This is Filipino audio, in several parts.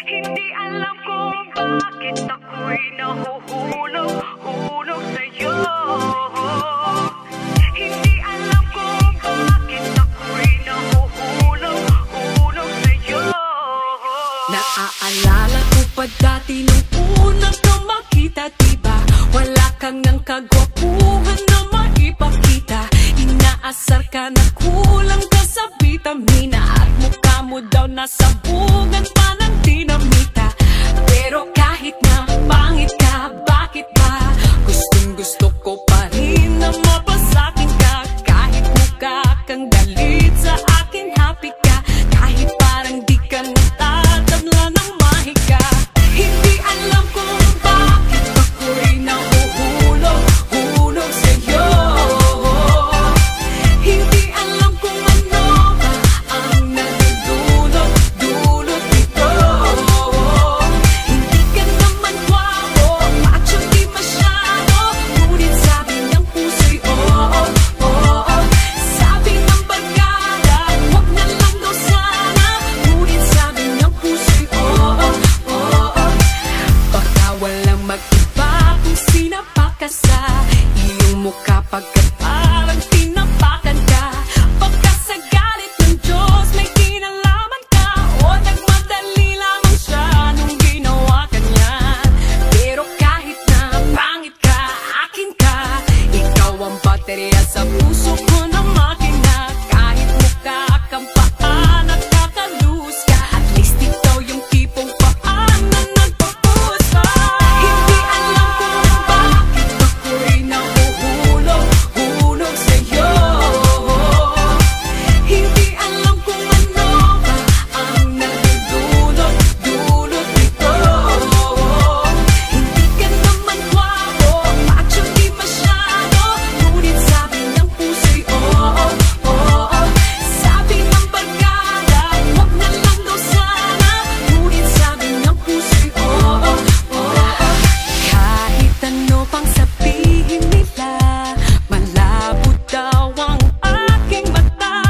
Hindi alam kung bakit ako'y nahuhulog sa'yo. Hindi alam kung bakit ako'y nahuhulog sa'yo. Naaalala ko pa dati nung unang ka makita, diba? Wala kang ng kagwapuhan na maipakita. Inaasar ka na kulang ka sa vitamina, at mukha mo daw nasabugan pa ng dinamita. Pero kahit na pangit ka, bakit ba gustong gusto ko pa rin na mapasakin ka? Kahit mukha kang galit sa akin, happy ka. Kahit parang di ka natatabla ng mahika. Hindi alam kung bakit ako'y nahuhulog sa'yo. Hindi alam kung ano ba ang nadudulot dito. Hindi ka naman gwapo, macho di masyado, ngunit sabi ng puso'y oo. Sabi ng barkada, wag na lang daw sana, ngunit sabi ng puso'y oo. Baka walang mag-iba kung sinapak ka sa iyong mukha, pagkat parang tinapakan ka. Baka sa galit ng Diyos may kinalaman ka, o nagmadali lamang siya nung ginawa ka niyan. Pero kahit na pangit ka, akin ka. Ikaw ang baterya sa puso ko na makina. Kahit mukha kang paan at kakalus ka, at least ikaw yung tipong paan na nagpapus pa. Hindi alam kung bakit ako'y nahuhulog sa'yo. Hindi alam kung ano ba ang nadudulot dito. Hindi ka naman gwapo, macho di masyado, ngunit sabi ng puso'y oo. Sabi ng barkada, wag na lang daw sana, ngunit sabi ng puso'y oo. Kahit ano pang sabihin nila, malabo daw ang aking mata.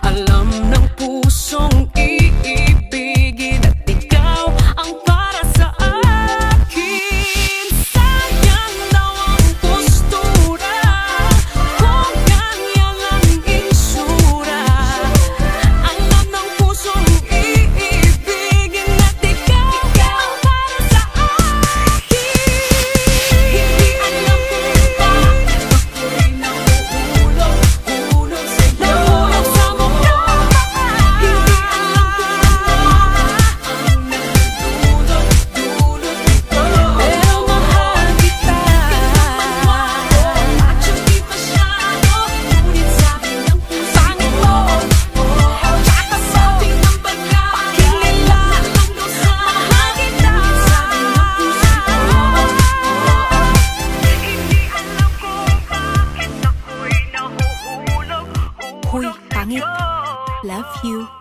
Alam ng pusong iibigin, at ikaw ang para sa akin. Sayang daw ang postura kung ganyan ang itsura. Alam ng pusong iibigin, at ikaw ang para sa akin. Hindi alam kung bakit ako'y nahuhulog sa'yo. Nahulog sa mukha. Hindi alam kung ano ba ang nadudulot dito. Pero mahal kita. Macho di masyado, ngunit sabi ng puso pangit mo. Tsaka sabi ng barkada, pakingila lang daw sa mahal kita. Sabi ng puso Hindi alam kung bakit ako'y nahuhulog Hoy, pangit. sa'yo. Love you.